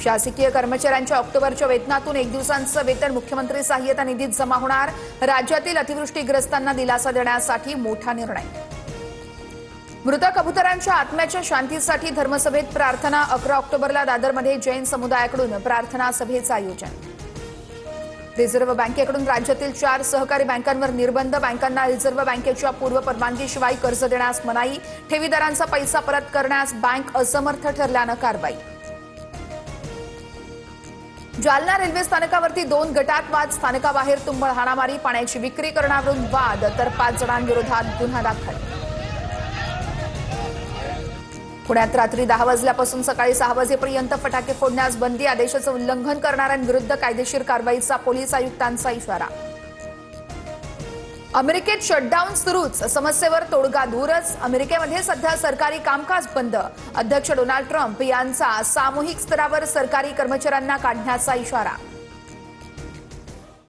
शासकीय कर्मचाऱ्यांच्या ऑक्टोबरच्या वेतनातून 1 दिवसांचं वेतन मुख्यमंत्री सहाय्यता निधीत जमा होणार। राज्यातील अतिवृष्टीग्रस्तांना दिलासा देण्यासाठी मोठा निर्णय। मृत कबुतरांच्या आत्म्याच्या शांतीसाठी धर्मसभेत प्रार्थना। 11 ऑक्टोबरला दादरमध्ये जैन समुदायाकडून प्रार्थना सभेचं आयोजन। रिझर्व्ह बँकेकडून राज्यातील 4 सहकारी बँकांवर निर्बंध। बँकांना रिझर्व्ह बँकेच्या पूर्व परवानगीशिवाय कर्ज देण्यास मनाई। ठेवीदारांचा पैसा परत करण्यास बँक असमर्थ ठरल्यानं कारवाई। जालना रेल्वे स्थानकावरती 2 गटात वाद। स्थानकाबाहेर तुंबळ हाणामारी। पाण्याची विक्री करण्यावरून वाद तर 5 जणांविरोधात गुन्हा दाखल। पुण्यात रात्री 10 वाजल्यापासून सकाळी 6 वाजेपर्यंत फटाके फोडण्यास बंदी। आदेशाचं उल्लंघन करणाऱ्यांविरुद्ध कायदेशीर कारवाईचा पोलीस आयुक्तांचा इशारा। अमेरिकेत शटडाऊन सुरूच, समस्येवर तोडगा दूरच। अमेरिकेमध्ये सध्या सरकारी कामकाज बंद। अध्यक्ष डोनाल्ड ट्रम्प यांचा सामूहिक स्तरावर सरकारी कर्मचाऱ्यांना काढण्याचा इशारा।